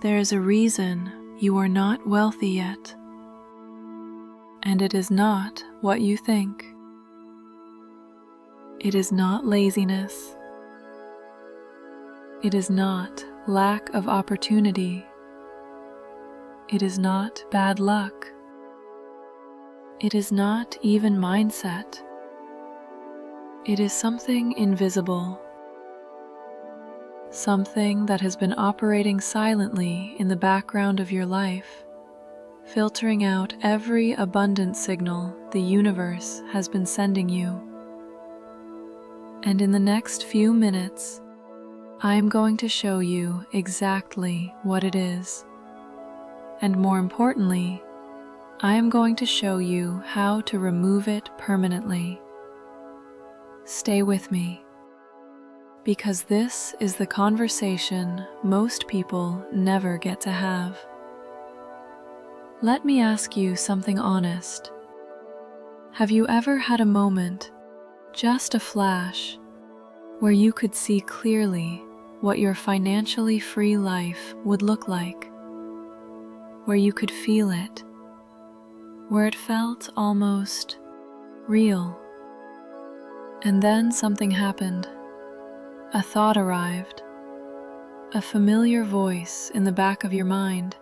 There is a reason you are not wealthy yet, and it is not what you think. It is not laziness. It is not lack of opportunity. It is not bad luck. It is not even mindset. It is something invisible, something that has been operating silently in the background of your life, filtering out every abundance signal the universe has been sending you. And in the next few minutes, I am going to show you exactly what it is. And more importantly, I am going to show you how to remove it permanently. Stay with me, because this is the conversation most people never get to have. Let me ask you something honest. Have you ever had a moment, just a flash, where you could see clearly what your financially free life would look like? Where you could feel it, where it felt almost real. And then something happened. A thought arrived, a familiar voice in the back of your mind,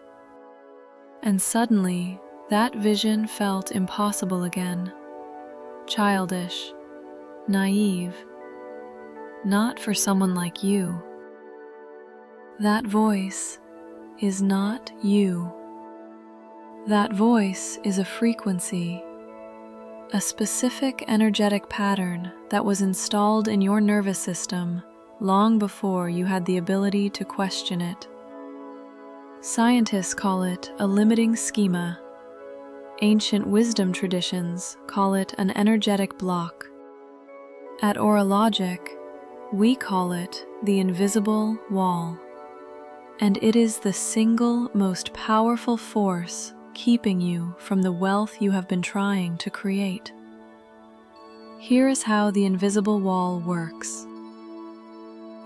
and suddenly that vision felt impossible again, childish, naive, not for someone like you. That voice is not you. That voice is a frequency, a specific energetic pattern that was installed in your nervous system long before you had the ability to question it. Scientists call it a limiting schema. Ancient wisdom traditions call it an energetic block. At Orologic, we call it the invisible wall. And it is the single most powerful force keeping you from the wealth you have been trying to create. Here is how the invisible wall works.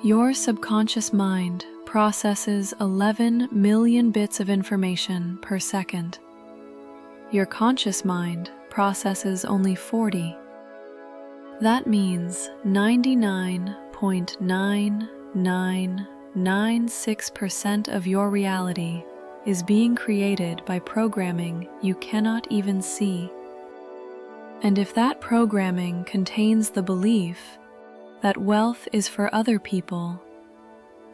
Your subconscious mind processes 11 million bits of information per second. Your conscious mind processes only 40. That means 99.9996% of your reality is being created by programming you cannot even see. And if that programming contains the belief that wealth is for other people,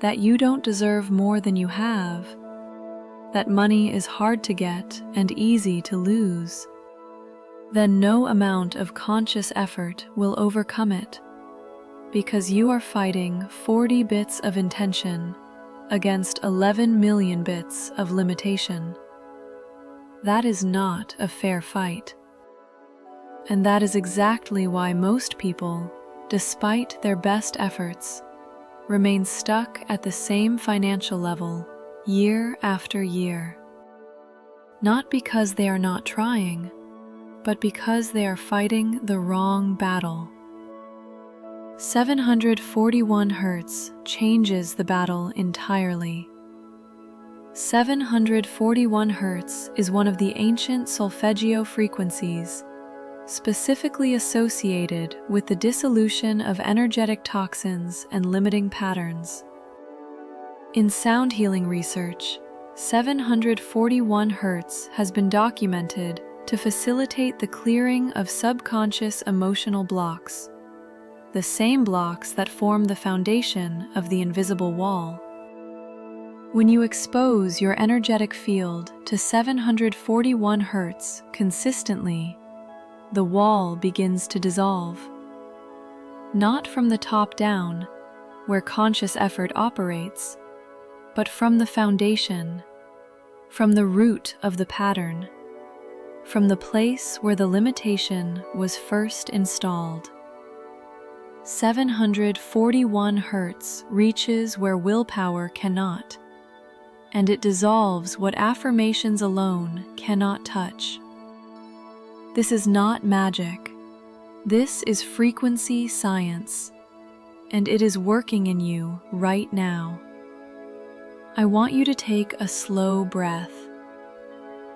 that you don't deserve more than you have, that money is hard to get and easy to lose, then no amount of conscious effort will overcome it, because you are fighting 40 bits of intention against 11 million bits of limitation. That is not a fair fight. And that is exactly why most people, despite their best efforts, remain stuck at the same financial level year after year. Not because they are not trying, but because they are fighting the wrong battle. 741 Hz changes the battle entirely. 741 Hz is one of the ancient Solfeggio frequencies, specifically associated with the dissolution of energetic toxins and limiting patterns. In sound healing research, 741 Hz has been documented to facilitate the clearing of subconscious emotional blocks, the same blocks that form the foundation of the invisible wall. When you expose your energetic field to 741 Hz consistently, the wall begins to dissolve. Not from the top down, where conscious effort operates, but from the foundation, from the root of the pattern, from the place where the limitation was first installed. 741 Hz reaches where willpower cannot, and it dissolves what affirmations alone cannot touch. This is not magic. This is frequency science, and it is working in you right now. I want you to take a slow breath.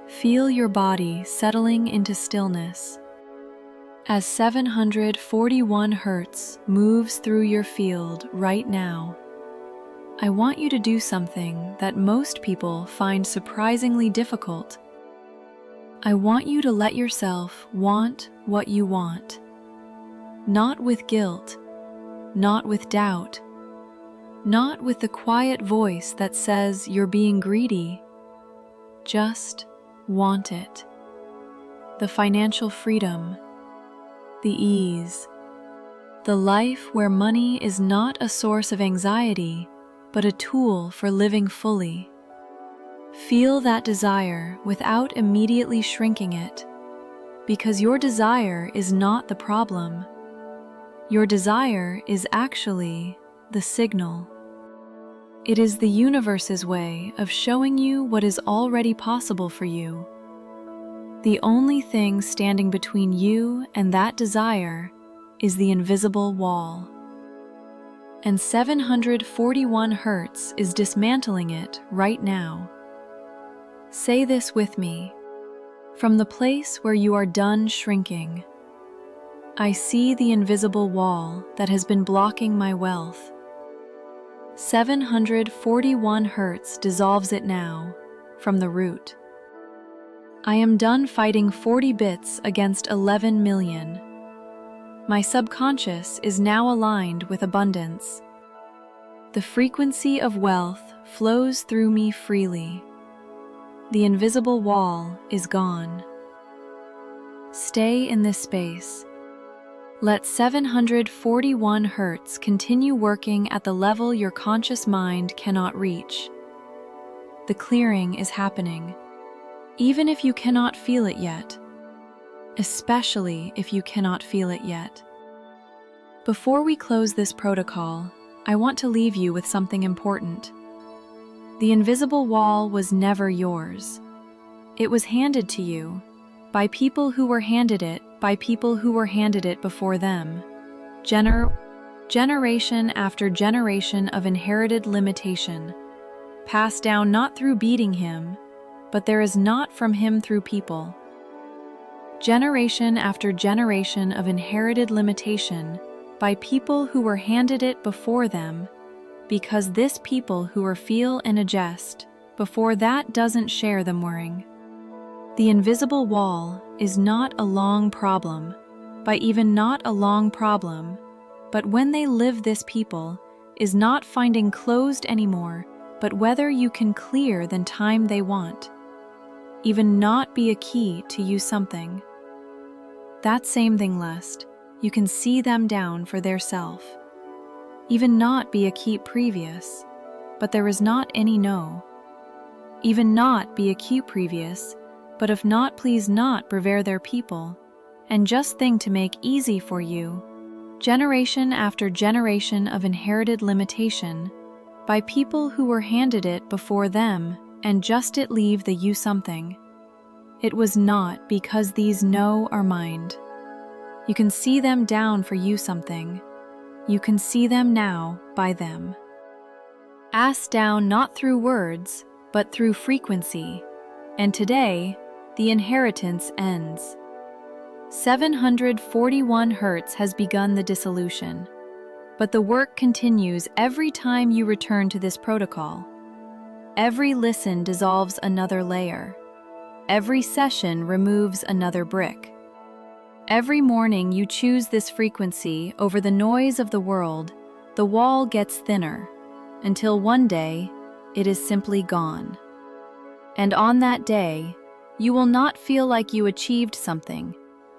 Feel your body settling into stillness. As 741 Hz moves through your field right now, I want you to do something that most people find surprisingly difficult. I want you to let yourself want what you want. Not with guilt, not with doubt, not with the quiet voice that says you're being greedy. Just want it. The financial freedom, the ease, the life where money is not a source of anxiety, but a tool for living fully. Feel that desire without immediately shrinking it, because your desire is not the problem. Your desire is actually the signal. It is the universe's way of showing you what is already possible for you. The only thing standing between you and that desire is the invisible wall. And 741 Hz is dismantling it right now. Say this with me. From the place where you are done shrinking, I see the invisible wall that has been blocking my wealth. 741 Hz dissolves it now, from the root. I am done fighting 40 bits against 11 million. My subconscious is now aligned with abundance. The frequency of wealth flows through me freely. The invisible wall is gone. Stay in this space. Let 741 Hz continue working at the level your conscious mind cannot reach. The clearing is happening, even if you cannot feel it yet. Especially if you cannot feel it yet. Before we close this protocol, I want to leave you with something important. The invisible wall was never yours. It was handed to you by people who were handed it by people who were handed it before them. Generation after generation of inherited limitation, passed down not through beating him, but there is not from him through people. Generation after generation of inherited limitation by people who were handed it before them, because this people who are feel and adjust before that doesn't share them worrying. The invisible wall is not a long problem, by even not a long problem, but when they live this people is not finding closed anymore, but whether you can clear than time they want. Even not be a key to use something. That same thing lust, you can see them down for their self. Even not be a keep previous, but there is not any no. Even not be a keep previous, but if not please not prever their people, and just thing to make easy for you. Generation after generation of inherited limitation, by people who were handed it before them, and just it leave the you something. It was not because these no are mind. You can see them down for you something. You can see them now by them. Ask down not through words, but through frequency. And today, the inheritance ends. 741 Hz has begun the dissolution. But the work continues every time you return to this protocol. Every listen dissolves another layer. Every session removes another brick. Every morning you choose this frequency over the noise of the world, the wall gets thinner, until one day it is simply gone. And on that day, you will not feel like you achieved something.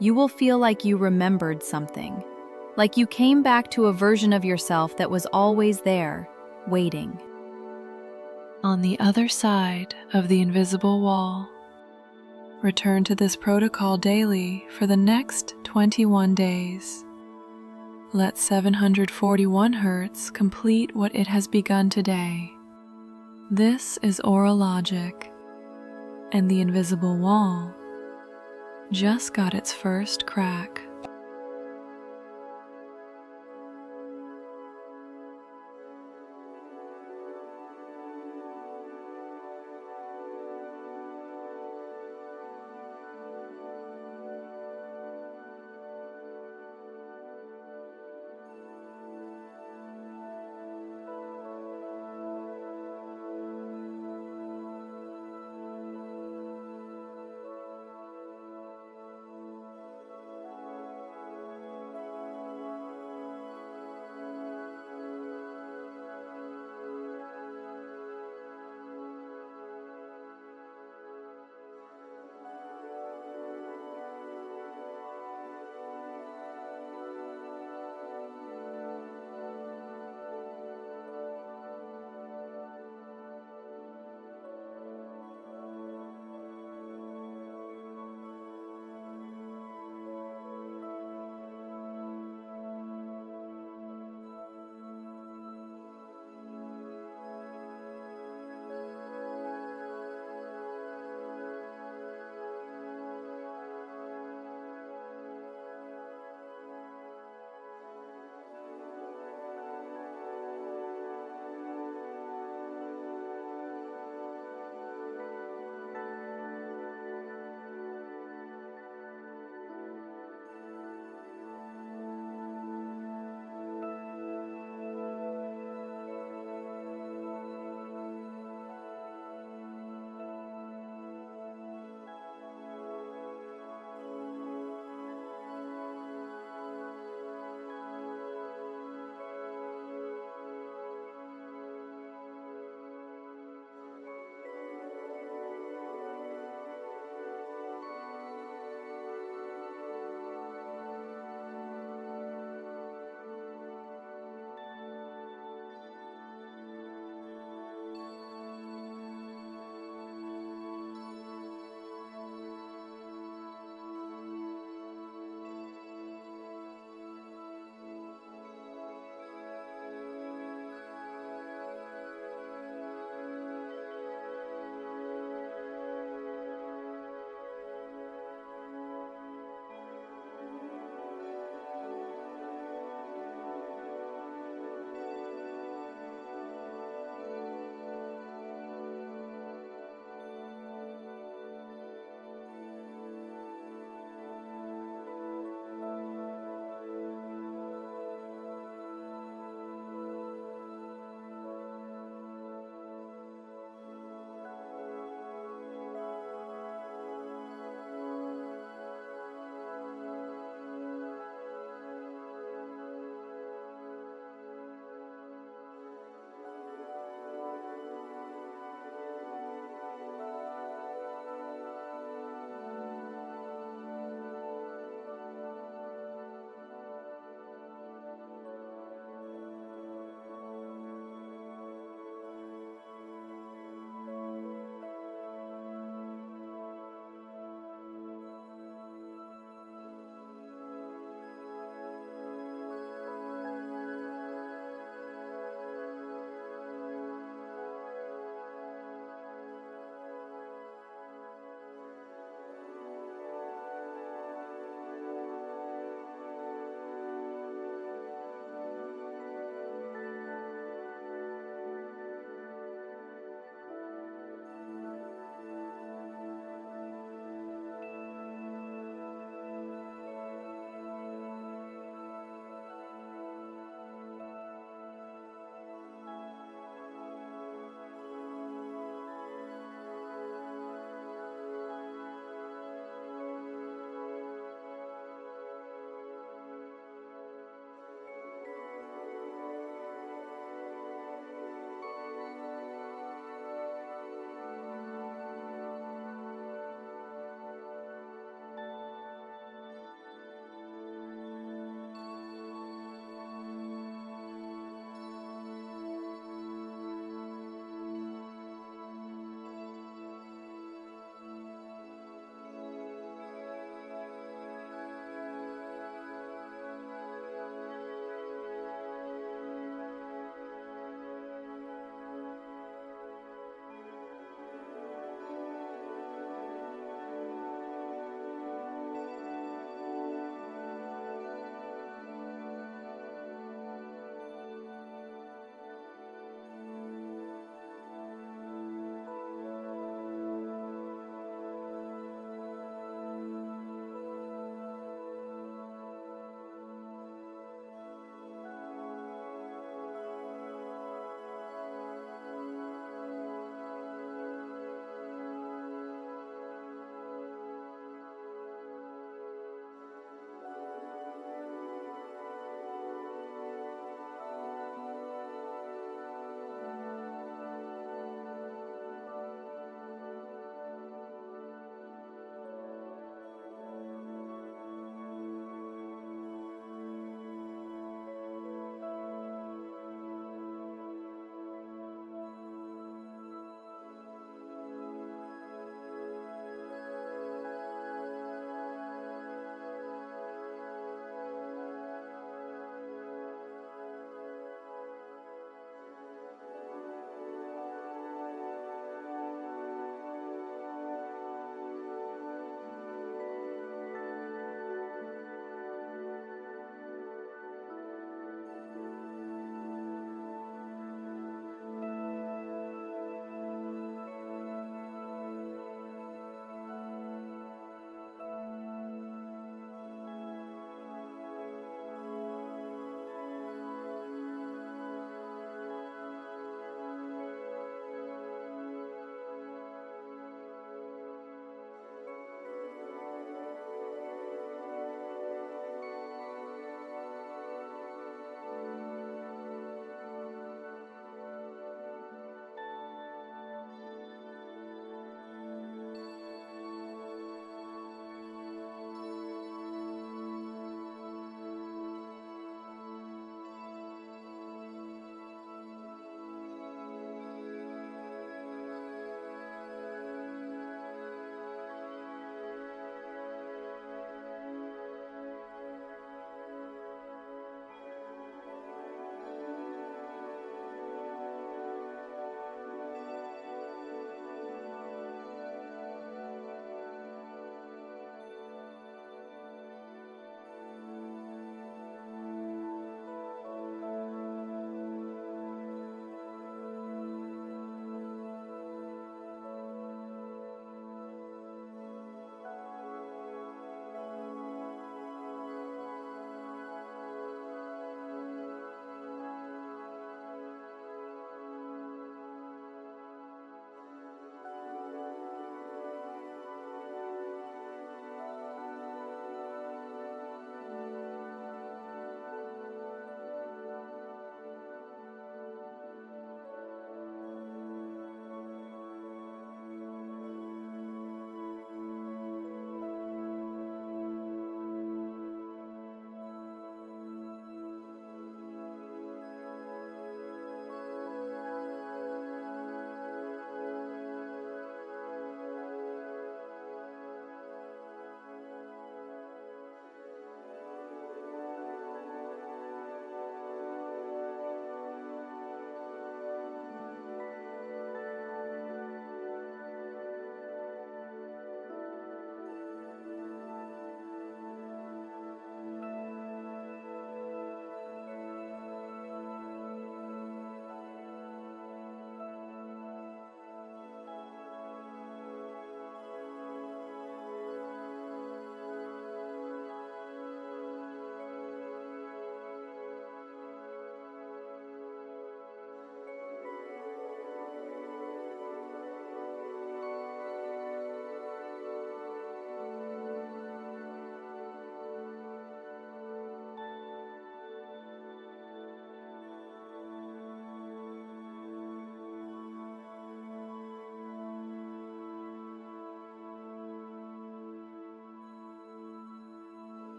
You will feel like you remembered something. Like you came back to a version of yourself that was always there, waiting. On the other side of the invisible wall, return to this protocol daily for the next 21 days. Let 741 Hz complete what it has begun today. This is oral logic, and the invisible wall just got its first crack.